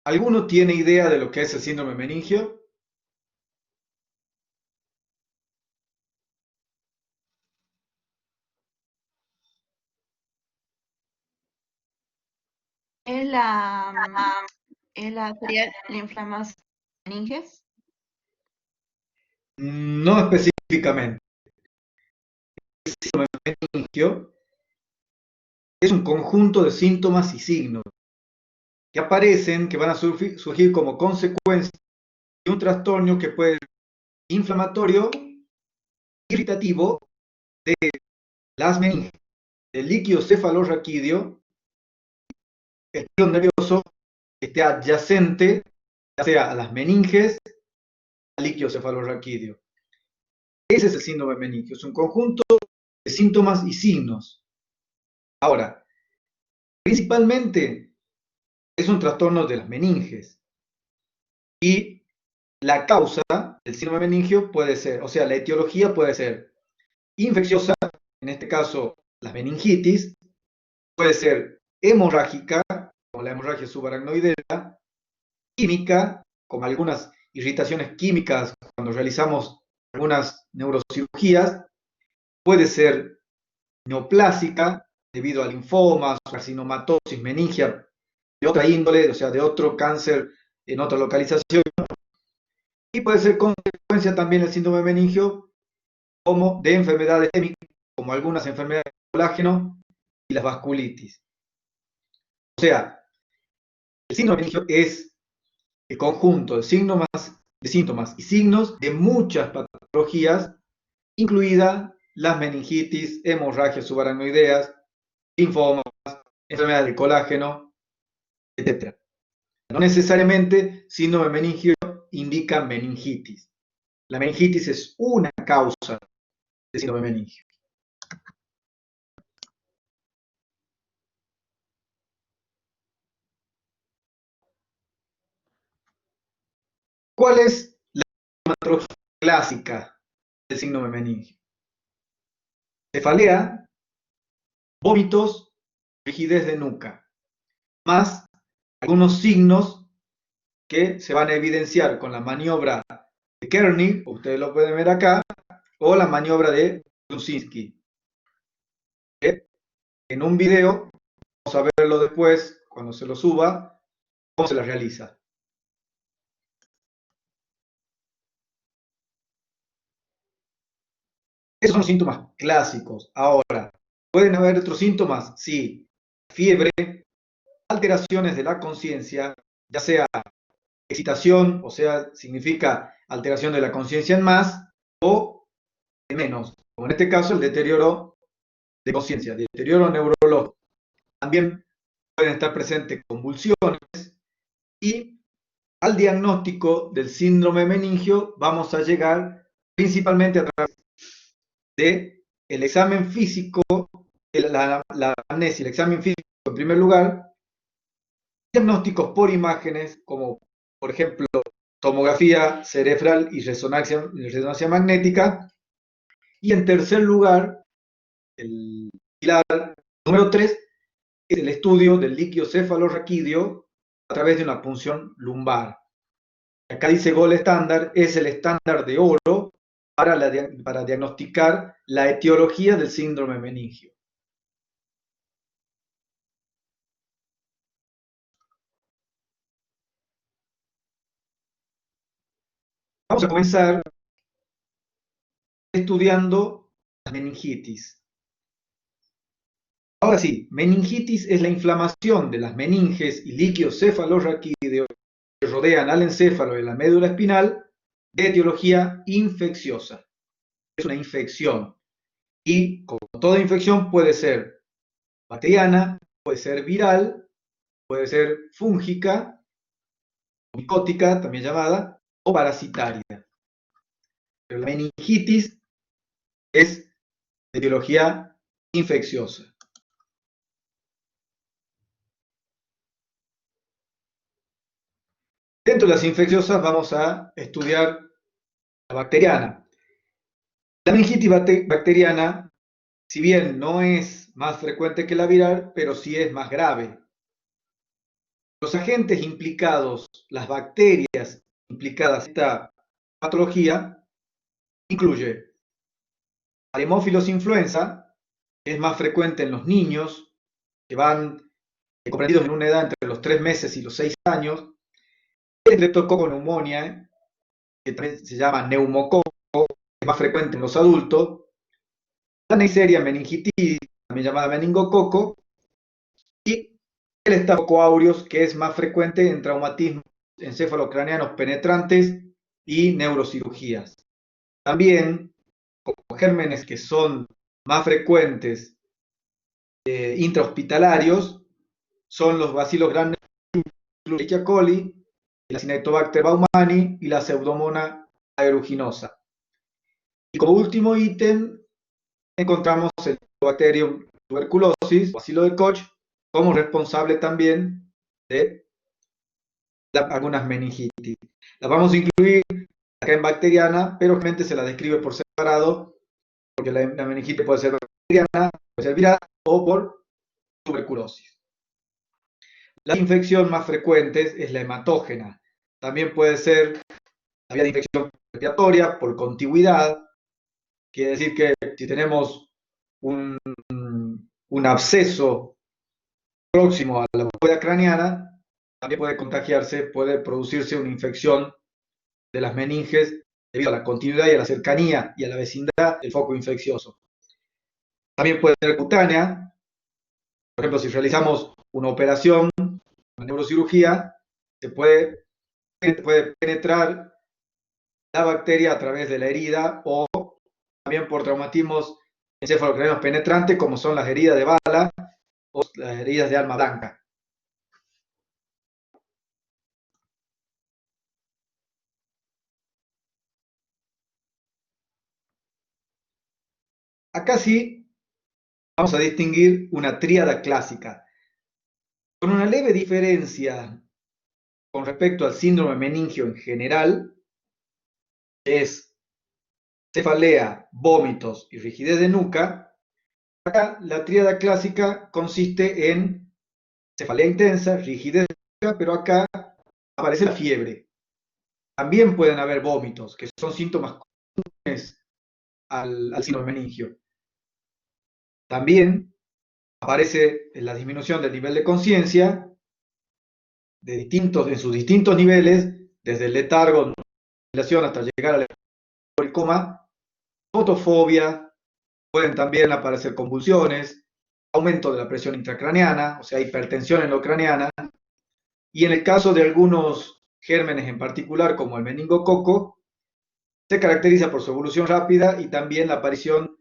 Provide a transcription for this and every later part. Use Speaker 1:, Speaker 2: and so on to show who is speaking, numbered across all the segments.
Speaker 1: ¿Alguno tiene idea de lo que es el síndrome meningio?
Speaker 2: Es la, sería la inflamación de meninges.
Speaker 1: No específicamente. El síndrome meningio es un conjunto de síntomas y signos que aparecen, que van a surgir como consecuencia de un trastorno que puede ser inflamatorio, irritativo, de las meninges, del líquido cefalorraquídeo, el tejido nervioso que esté adyacente, ya sea a las meninges, al líquido cefalorraquídeo. Ese es el síndrome meningio, es un conjunto de síntomas y signos. Ahora, principalmente es un trastorno de las meninges y la causa del síndrome meningio puede ser, o sea, la etiología puede ser infecciosa, en este caso la meningitis, puede ser hemorrágica, como la hemorragia subaracnoidea, química, como algunas irritaciones químicas cuando realizamos algunas neurocirugías, puede ser neoplásica debido a linfomas, carcinomatosis, meningia de otra índole, o sea, de otro cáncer en otra localización, y puede ser consecuencia también el síndrome meningio como de enfermedades endémicas, como algunas enfermedades de colágeno y las vasculitis. O sea, el síndrome meningio es el conjunto de síntomas y signos de muchas patologías, incluida las meningitis, hemorragias subaracnoideas, linfomas, enfermedades del colágeno, etc. No necesariamente síndrome meningio indica meningitis. La meningitis es una causa de síndrome meningio. ¿Cuál es la patología clásica del síndrome meningio? Cefalea, vómitos, rigidez de nuca, más algunos signos que se van a evidenciar con la maniobra de Kernig, ustedes lo pueden ver acá, o la maniobra de Lusinski. En un video, vamos a verlo después, cuando se lo suba, cómo se la realiza. Esos son los síntomas clásicos. Ahora, ¿pueden haber otros síntomas? Sí. Fiebre, alteraciones de la conciencia, ya sea excitación, o sea, significa alteración de la conciencia en más, o en menos. Como en este caso, el deterioro de conciencia, deterioro neurológico. También pueden estar presentes convulsiones y al diagnóstico del síndrome meningio vamos a llegar principalmente a través de el examen físico, la amnesia, el examen físico en primer lugar, diagnósticos por imágenes como por ejemplo tomografía cerebral y resonancia magnética, y en tercer lugar, el pilar número 3 es el estudio del líquido cefalorraquídeo a través de una punción lumbar. Acá dice Gold estándar, es el estándar de oro para diagnosticar la etiología del síndrome meningio. Vamos a comenzar estudiando la meningitis. Ahora sí, meningitis es la inflamación de las meninges y líquidos cefalorraquídeos que rodean al encéfalo y la médula espinal de etiología infecciosa. Es una infección y, como toda infección, puede ser bacteriana, puede ser viral, puede ser fúngica, micótica, también llamada, o parasitaria. Pero la meningitis es de etiología infecciosa. Dentro de las infecciosas vamos a estudiar la bacteriana. La meningitis bacteriana, si bien no es más frecuente que la viral, pero sí es más grave. Los agentes implicados, las bacterias implicadas en esta patología, incluye al Haemophilus influenza, que es más frecuente en los niños, que van comprendidos en una edad entre los 3 meses y los 6 años, el Streptococcus pneumoniae, que también se llama neumococo, que es más frecuente en los adultos, la Neisseria meningitidis, también llamada meningococo, y el Staphylococcus aureus, que es más frecuente en traumatismos encefalocraneanos penetrantes y neurocirugías. También, como gérmenes que son más frecuentes intrahospitalarios, son los bacilos gram Escherichia coli, la Cinetobacter baumannii y la Pseudomonas aeruginosa. Y como último ítem, encontramos el Bacterium tuberculosis, bacilo de Koch, como responsable también de algunas meningitis. Las vamos a incluir acá en bacteriana, pero realmente se la describe por separado, porque la meningitis puede ser bacteriana, puede ser viral o por tuberculosis. La infección más frecuente es la hematógena. También puede ser la vía de infección respiratoria por contigüidad. Quiere decir que si tenemos un absceso próximo a la bóveda craneana, también puede contagiarse, puede producirse una infección de las meninges debido a la continuidad y a la cercanía y a la vecindad del foco infeccioso. También puede ser cutánea, por ejemplo, si realizamos una operación, una neurocirugía, se puede penetrar la bacteria a través de la herida o también por traumatismos encefalocraneanos penetrantes, como son las heridas de bala o las heridas de arma blanca. Acá sí vamos a distinguir una tríada clásica, con una leve diferencia con respecto al síndrome meningio en general, es cefalea, vómitos y rigidez de nuca. Acá la tríada clásica consiste en cefalea intensa, rigidez de nuca, pero acá aparece la fiebre. También pueden haber vómitos, que son síntomas comunes al síndrome meningio. También aparece la disminución del nivel de conciencia en sus distintos niveles, desde el letargo, hasta llegar al coma, fotofobia, pueden también aparecer convulsiones, aumento de la presión intracraneana, o sea, hipertensión endocraneana, y en el caso de algunos gérmenes en particular, como el meningococo, se caracteriza por su evolución rápida y también la aparición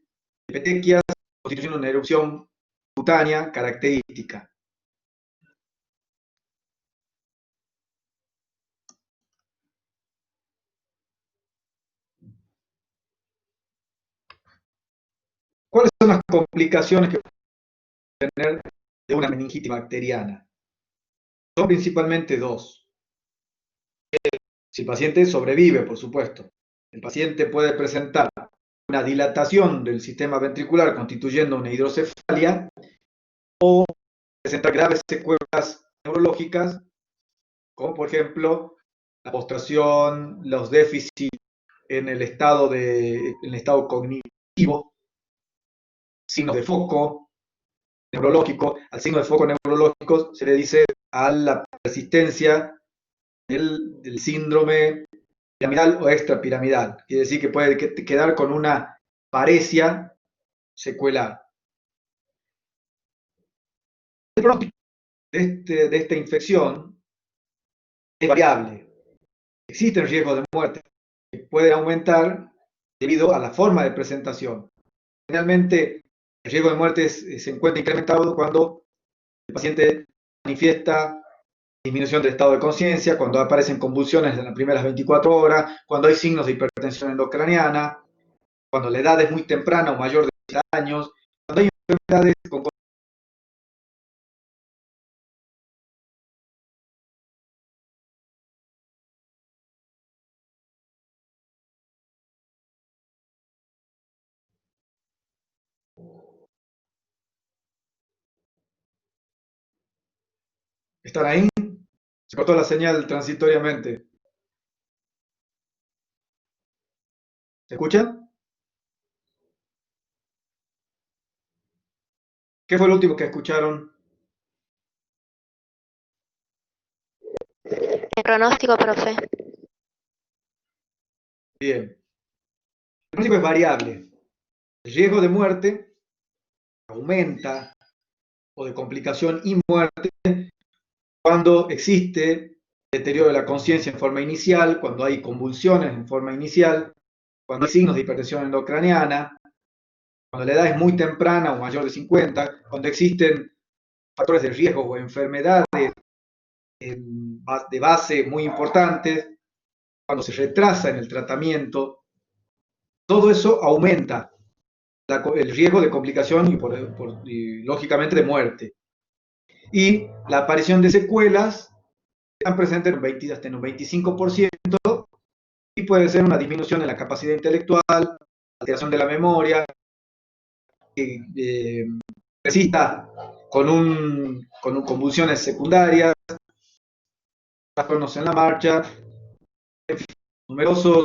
Speaker 1: de petequias, constituyendo una erupción cutánea característica. ¿Cuáles son las complicaciones que pueden tener de una meningitis bacteriana? Son principalmente dos. Si el paciente sobrevive, por supuesto, el paciente puede presentar una dilatación del sistema ventricular constituyendo una hidrocefalia o presentar graves secuelas neurológicas, como por ejemplo la postración, los déficits en el estado cognitivo, signos de foco neurológico. Al signo de foco neurológico se le dice a la persistencia del síndrome piramidal o extrapiramidal. Quiere decir que puede quedar con una paresia secuelar. El pronóstico de esta infección es variable. Existen riesgos de muerte que pueden aumentar debido a la forma de presentación. Generalmente, el riesgo de muerte se encuentra incrementado cuando el paciente manifiesta disminución del estado de conciencia, cuando aparecen convulsiones en las primeras 24 horas, cuando hay signos de hipertensión endocraniana, cuando la edad es muy temprana o mayor de 10 años, cuando hay enfermedades con ¿Están ahí? Se cortó la señal transitoriamente. ¿Se escucha? ¿Qué fue lo último que escucharon?
Speaker 3: El pronóstico, profe.
Speaker 1: Bien. El pronóstico es variable. El riesgo de muerte aumenta, o de complicación y muerte, cuando existe deterioro de la conciencia en forma inicial, cuando hay convulsiones en forma inicial, cuando hay signos de hipertensión endocraniana, cuando la edad es muy temprana o mayor de 50, cuando existen factores de riesgo o enfermedades de base muy importantes, cuando se retrasa en el tratamiento, todo eso aumenta el riesgo de complicación y lógicamente de muerte. Y la aparición de secuelas están presentes en hasta en un 25%, y puede ser una disminución en la capacidad intelectual, alteración de la memoria, que persista con convulsiones secundarias, trastornos en la marcha, en fin, numerosos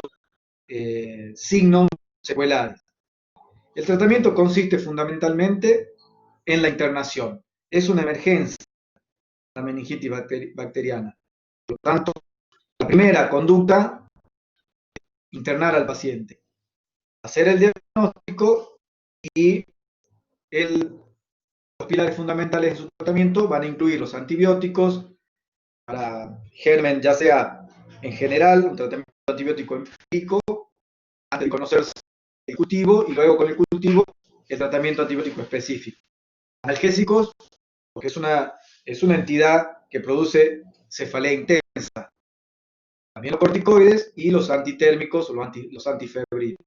Speaker 1: signos secuelares. El tratamiento consiste fundamentalmente en la internación. Es una emergencia la meningitis bacteriana. Por lo tanto, la primera conducta, internar al paciente, hacer el diagnóstico, y los pilares fundamentales en su tratamiento van a incluir los antibióticos para germen, ya sea en general, un tratamiento antibiótico empírico, antes de conocerse el cultivo, y luego con el cultivo el tratamiento antibiótico específico. Analgésicos, porque es una entidad que produce cefalea intensa. También los corticoides y los antitérmicos o los antifebriles.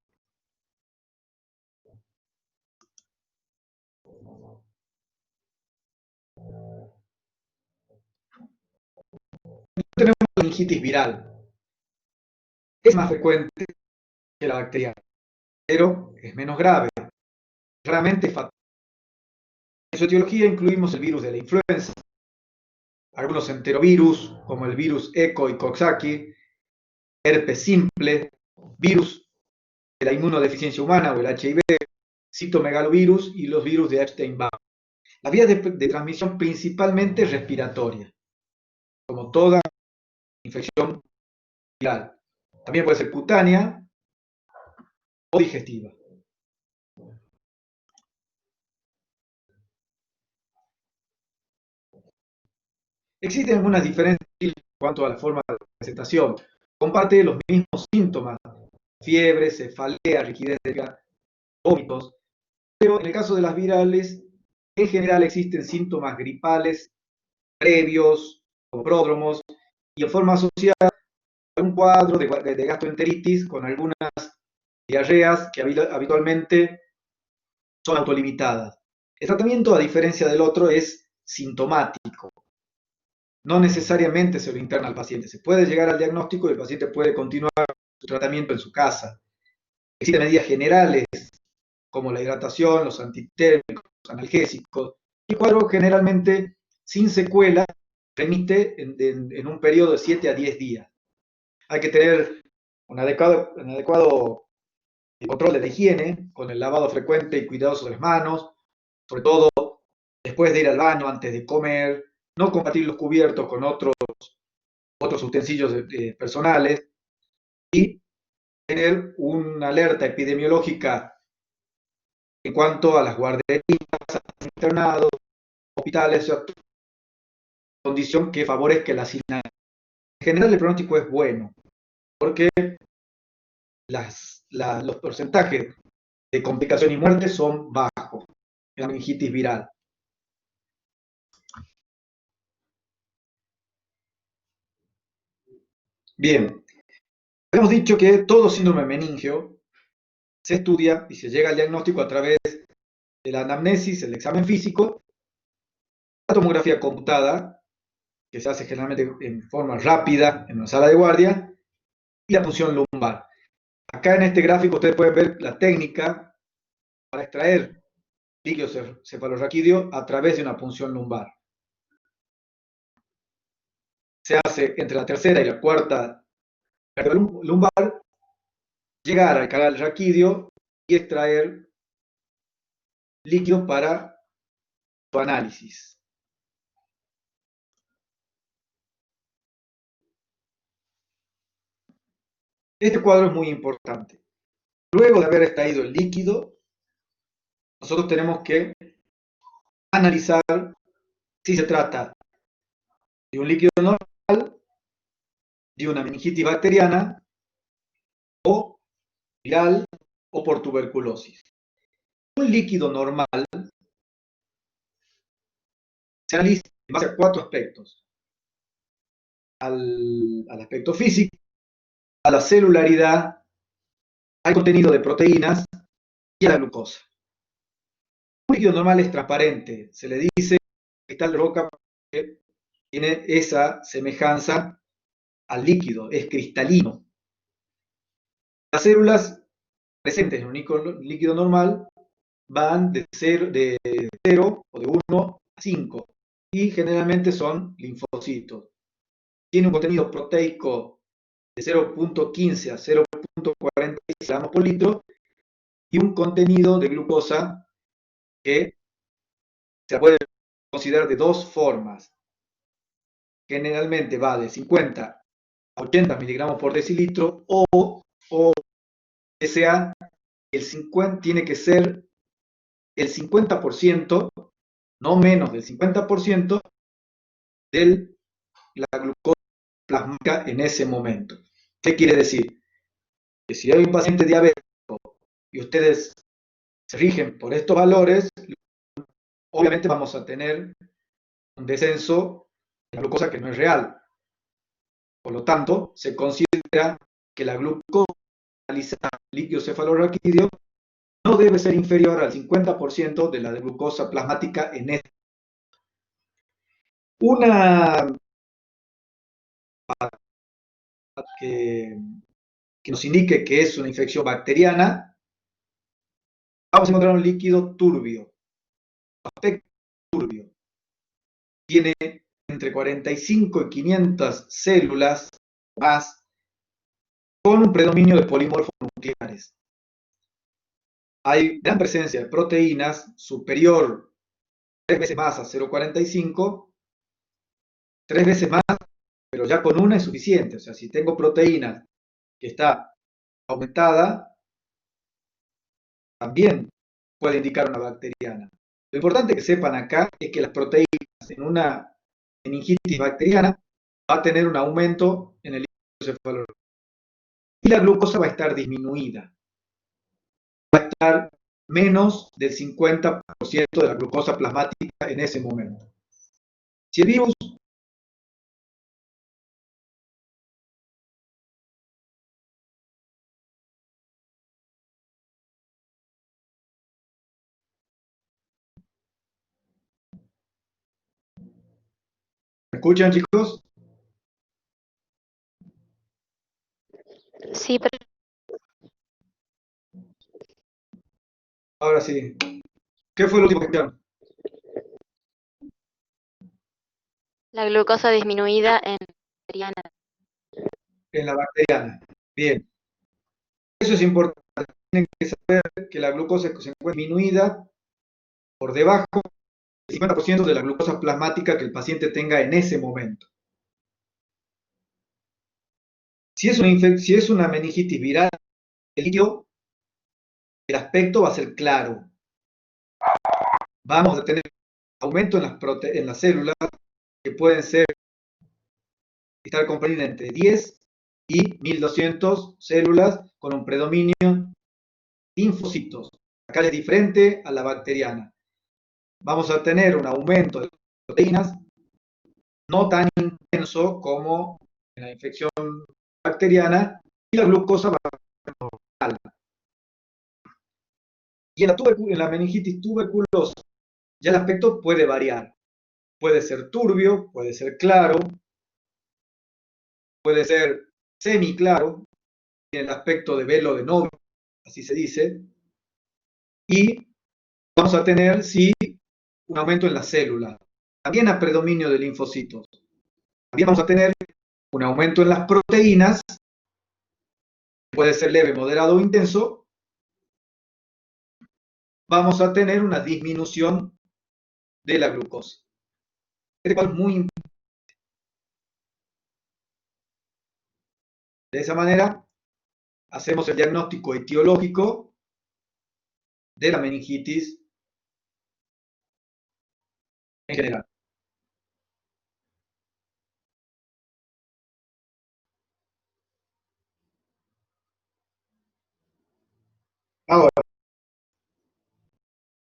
Speaker 1: Tenemos la meningitis viral. Es más frecuente que la bacteriana, pero es menos grave. Raramente fatal. En su etiología incluimos el virus de la influenza, algunos enterovirus, como el virus ECO y Coxsackie, herpes simple, virus de la inmunodeficiencia humana o el HIV, citomegalovirus y los virus de Epstein-Barr. Las vías de transmisión principalmente respiratoria, como toda infección viral. También puede ser cutánea o digestiva. Existen algunas diferencias en cuanto a la forma de presentación. Comparte los mismos síntomas: fiebre, cefalea, rigidez de vómitos, pero en el caso de las virales, en general existen síntomas gripales previos o pródromos, y en forma asociada a un cuadro de gastroenteritis con algunas diarreas que habitualmente son autolimitadas. El tratamiento, a diferencia del otro, es sintomático. No necesariamente se lo interna al paciente. Se puede llegar al diagnóstico y el paciente puede continuar su tratamiento en su casa. Existen medidas generales como la hidratación, los antitérmicos, los analgésicos. El cuadro generalmente sin secuela remite en un periodo de 7 a 10 días. Hay que tener un adecuado control de la higiene, con el lavado frecuente y cuidadoso de las manos, sobre todo después de ir al baño, antes de comer, no compartir los cubiertos con otros utensilios personales, y tener una alerta epidemiológica en cuanto a las guarderías, internados, hospitales, condición que favorezca la asignación. En general el pronóstico es bueno, porque los porcentajes de complicación y muerte son bajos en la meningitis viral. Bien, hemos dicho que todo síndrome meningio se estudia y se llega al diagnóstico a través de la anamnesis, el examen físico, la tomografía computada, que se hace generalmente en forma rápida en una sala de guardia, y la punción lumbar. Acá en este gráfico ustedes pueden ver la técnica para extraer líquido cefalorraquídeo a través de una punción lumbar. se hace entre la tercera y la cuarta lumbar, llegar al canal raquídeo y extraer líquido para su análisis. Este cuadro es muy importante. Luego de haber extraído el líquido, nosotros tenemos que analizar si se trata de un líquido normal, de una meningitis bacteriana, o viral, o por tuberculosis. Un líquido normal se analiza en base a 4 aspectos: al aspecto físico, a la celularidad, al contenido de proteínas y a la glucosa. Un líquido normal es transparente, se le dice cristal de roca porque tiene esa semejanza al líquido, es cristalino. Las células presentes en un líquido normal van de 0 o de 1 a 5 y generalmente son linfocitos. Tiene un contenido proteico de 0.15 a 0.46 gramos por litro y un contenido de glucosa que se puede considerar de 2 formas. Generalmente va de 50 a 80 miligramos por decilitro o sea, tiene que ser el 50%, no menos del 50% de la glucosa plasmática en ese momento. ¿Qué quiere decir? Que si hay un paciente diabético y ustedes se rigen por estos valores, obviamente vamos a tener un descenso de la glucosa que no es real. Por lo tanto, se considera que la glucosa analizada en líquido cefalorraquídeo no debe ser inferior al 50% de la glucosa plasmática en este. Una que, que nos indique que es una infección bacteriana, vamos a encontrar un líquido turbio, aspecto turbio. Tiene entre 45 y 500 células más, con un predominio de polimorfos nucleares. Hay gran presencia de proteínas superior 3 veces más a 0,45, 3 veces más, pero ya con una es suficiente. O sea, si tengo proteínas que está aumentada, también puede indicar una bacteriana. Lo importante que sepan acá es que las proteínas en una meningitis bacteriana va a tener un aumento en el líquido cefalorraquídeo y la glucosa va a estar disminuida. Va a estar menos del 50% de la glucosa plasmática en ese momento. Si el virus ¿me escuchan, chicos?
Speaker 3: Sí, pero
Speaker 1: Ahora sí. ¿Qué fue lo último que escucharon?
Speaker 3: la glucosa disminuida en bacteriana.
Speaker 1: En la bacteriana. Bien. Eso es importante. Tienen que saber que la glucosa se encuentra disminuida por debajo del 50% de la glucosa plasmática que el paciente tenga en ese momento. Si es una meningitis viral, el líquido, el aspecto va a ser claro. Vamos a tener aumento en las células que pueden estar comprendidas entre 10 y 1200 células con un predominio de linfocitos. Acá es diferente a la bacteriana. Vamos a tener un aumento de proteínas no tan intenso como en la infección bacteriana y la glucosa va a ser normal. Y en la meningitis tuberculosa ya el aspecto puede variar. Puede ser turbio, puede ser claro, puede ser semiclaro, tiene el aspecto de velo de novio, así se dice, y vamos a tener, sí, un aumento en las células, también a predominio de linfocitos. También vamos a tener un aumento en las proteínas, puede ser leve, moderado o intenso. Vamos a tener una disminución de la glucosa. Este cual es muy importante. De esa manera, hacemos el diagnóstico etiológico de la meningitis en general. Ahora,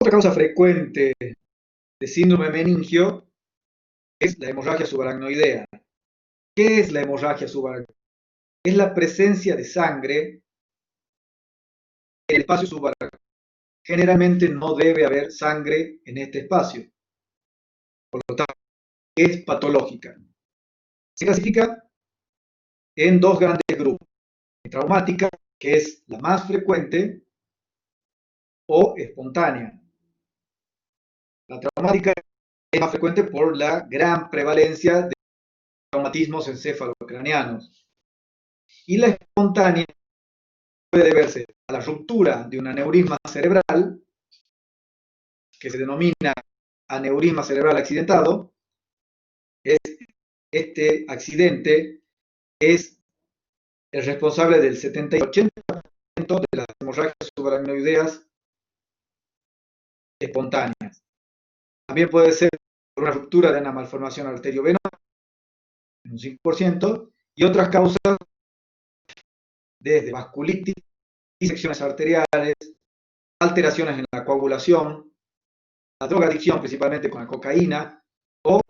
Speaker 1: otra causa frecuente de síndrome meningio es la hemorragia subaracnoidea. ¿Qué es la hemorragia subaracnoidea? Es la presencia de sangre en el espacio subaracnoideo. Generalmente no debe haber sangre en este espacio, por lo tanto, es patológica. Se clasifica en dos grandes grupos: traumática, que es la más frecuente, o espontánea. La traumática es más frecuente por la gran prevalencia de traumatismos encefalocraneanos. Y la espontánea puede deberse a la ruptura de un aneurisma cerebral, que se denomina aneurisma cerebral accidentado. Este accidente es el responsable del 70 y 80% de las hemorragias subaracnoideas espontáneas. También puede ser por una ruptura de una malformación arteriovenosa, en un 5%, y otras causas desde vasculitis, disecciones arteriales, alteraciones en la coagulación, la drogadicción, principalmente con la cocaína, o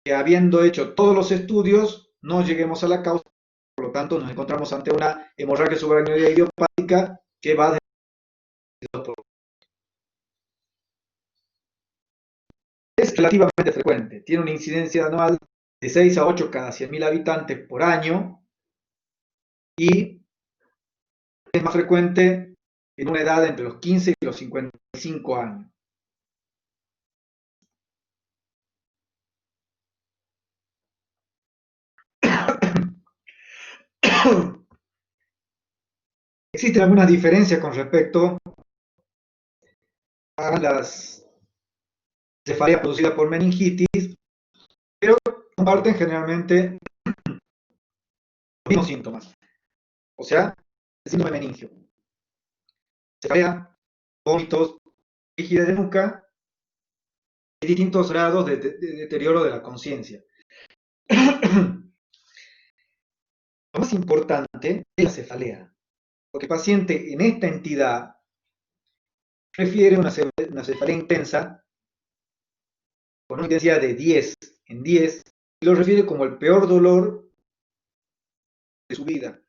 Speaker 1: que habiendo hecho todos los estudios no lleguemos a la causa, por lo tanto nos encontramos ante una hemorragia subaracnoidea idiopática que va de es relativamente frecuente, tiene una incidencia anual de 6 a 8 cada 100.000 habitantes por año y es más frecuente en una edad entre los 15 y los 55 años. Existen algunas diferencias con respecto a las cefaleas producidas por meningitis, pero comparten generalmente los mismos síntomas, o sea, el síndrome meningio. Cefalea, vómitos, rigidez de nuca y distintos grados de deterioro de la conciencia. Lo más importante es la cefalea, porque el paciente en esta entidad refiere una cefalea intensa con una intensidad de 10 en 10 y lo refiere como el peor dolor de su vida.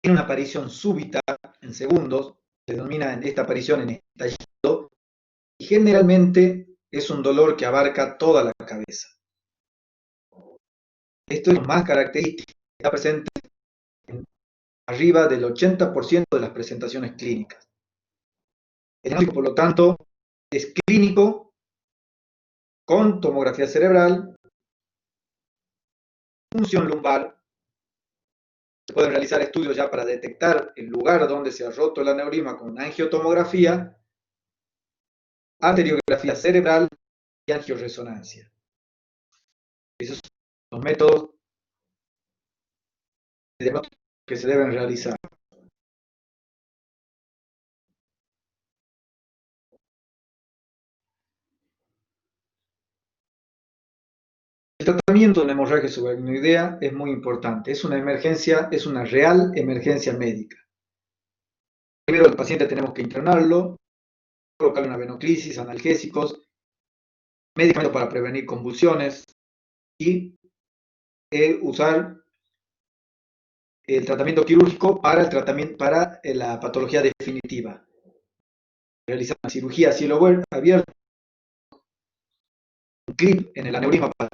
Speaker 1: Tiene una aparición súbita en segundos, se denomina esta aparición en estallido, y generalmente es un dolor que abarca toda la cabeza. Esto es lo más característico, está presente en arriba del 80% de las presentaciones clínicas. El diagnóstico, por lo tanto, es clínico, con tomografía cerebral, punción lumbar. Se pueden realizar estudios ya para detectar el lugar donde se ha roto el aneurisma con angiotomografía, arteriografía cerebral y angioresonancia. Esos son los métodos de diagnóstico que se deben realizar. El tratamiento de la hemorragia subaracnoidea es muy importante. Es una emergencia, es una real emergencia médica. Primero, el paciente tenemos que internarlo, colocarle una venoclisis, analgésicos, medicamentos para prevenir convulsiones y usar el tratamiento quirúrgico para la patología definitiva. Realizar una cirugía a cielo abierto, un clip en el aneurisma para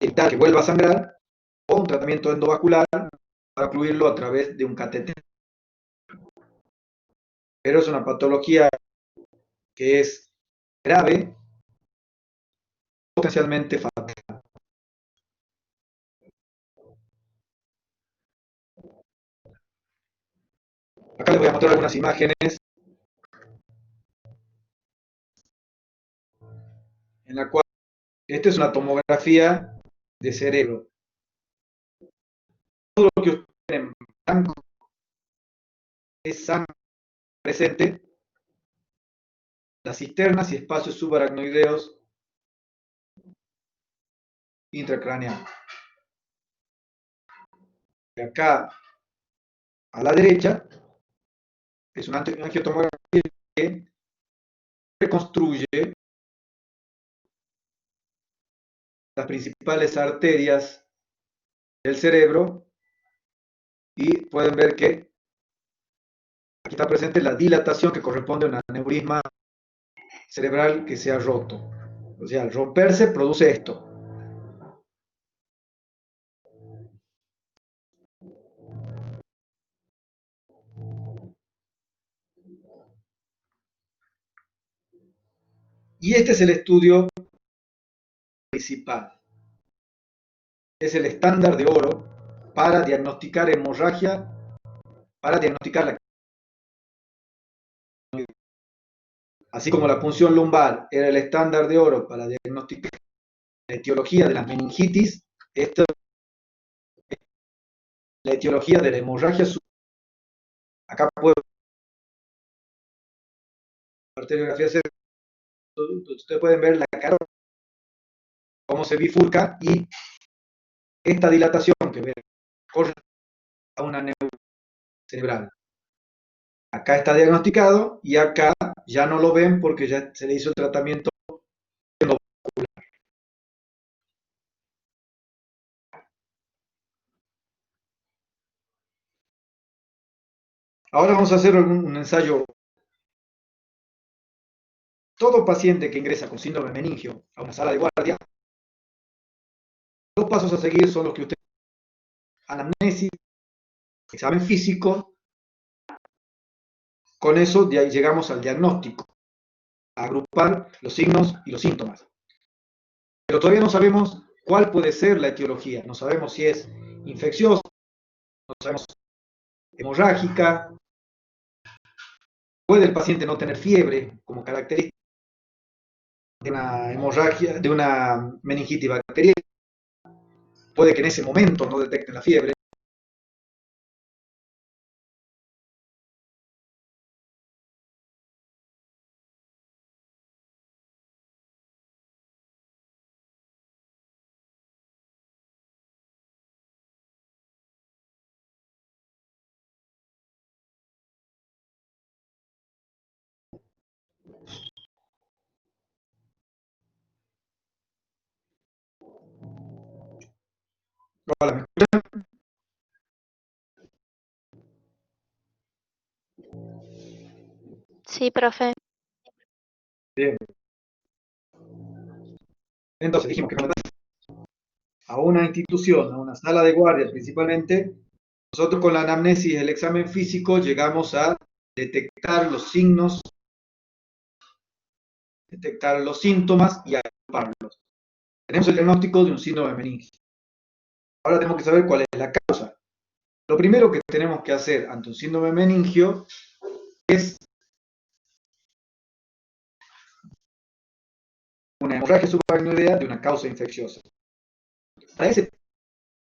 Speaker 1: evitar que vuelva a sangrar, o un tratamiento endovascular para ocluirlo a través de un catéter. Pero es una patología que es grave, potencialmente fatal. Acá les voy a mostrar algunas imágenes en la cual, esta es una tomografía de cerebro. Todo lo que ustedes ven en blanco es sangre presente, las cisternas y espacios subaracnoideos intracraneales. Y acá, a la derecha, es una angiotomografía que reconstruye las principales arterias del cerebro y pueden ver que aquí está presente la dilatación que corresponde a un aneurisma cerebral que se ha roto. O sea, al romperse produce esto. Y este es el estudio principal. Es el estándar de oro para diagnosticar hemorragia, para diagnosticar la... Así como la punción lumbar era el estándar de oro para diagnosticar la etiología de la meningitis, esta es la etiología de la hemorragia. Acá puedo arteriografía, ustedes pueden ver la cara, cómo se bifurca, y esta dilatación que corre a una neuronal cerebral. Acá está diagnosticado y acá ya no lo ven porque ya se le hizo el tratamiento endovascular. Ahora vamos a hacer un ensayo. Todo paciente que ingresa con síndrome meningio a una sala de guardia, los pasos a seguir son los que ustedes: anamnesis, examen físico. Con eso de ahí llegamos al diagnóstico, a agrupar los signos y los síntomas. Pero todavía no sabemos cuál puede ser la etiología. No sabemos si es infecciosa, no sabemos si es hemorrágica. Puede el paciente no tener fiebre como característica de una hemorragia, de una meningitis bacteriana. Puede que en ese momento no detecten la fiebre. Hola, ¿me escuchan?
Speaker 3: Sí, profe.
Speaker 1: Bien. Entonces dijimos que a una institución, a una sala de guardia principalmente, nosotros con la anamnesis y el examen físico llegamos a detectar los signos, detectar los síntomas y agruparlos. Tenemos el diagnóstico de un síndrome meningio. Ahora tenemos que saber cuál es la causa. Lo primero que tenemos que hacer ante un síndrome meningio es una hemorragia subaracnoidea de una causa infecciosa. Para ese,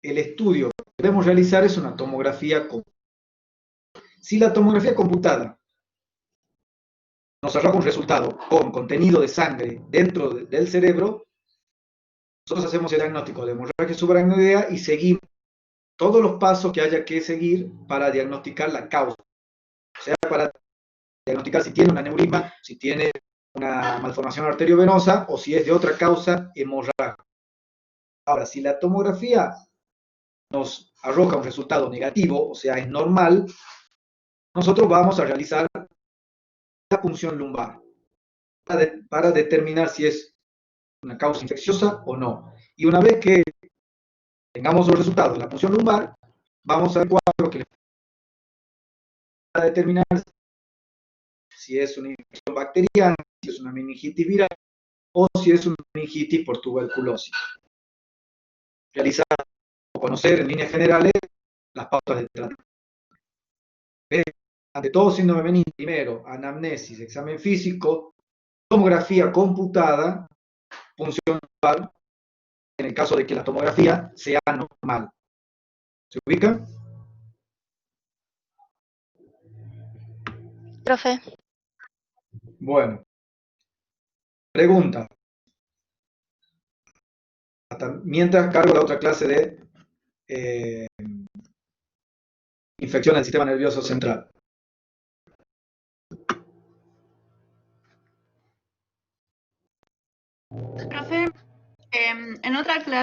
Speaker 1: el estudio que debemos realizar es una tomografía computada. Si la tomografía computada nos arroja un resultado con contenido de sangre dentro del cerebro, nosotros hacemos el diagnóstico de hemorragia subaracnoidea y seguimos todos los pasos que haya que seguir para diagnosticar la causa. O sea, para diagnosticar si tiene un aneurisma, si tiene una malformación arteriovenosa o si es de otra causa hemorrágica. Ahora, si la tomografía nos arroja un resultado negativo, o sea, es normal, nosotros vamos a realizar la punción lumbar para determinar si es una causa infecciosa o no. Y una vez que tengamos los resultados de la punción lumbar, vamos al cuadro que les va a determinar si es una infección bacteriana, si es una meningitis viral o si es una meningitis por tuberculosis. Realizar o conocer en líneas generales las pautas de tratamiento. ante todo síndrome meningial, primero, anamnesis, examen físico, tomografía computada, función normal, en el caso de que la tomografía sea normal. ¿Se ubica?
Speaker 3: Profe,
Speaker 1: Bueno, pregunta. Mientras cargo la otra clase de infección del sistema nervioso central.
Speaker 2: Profe, en otra clase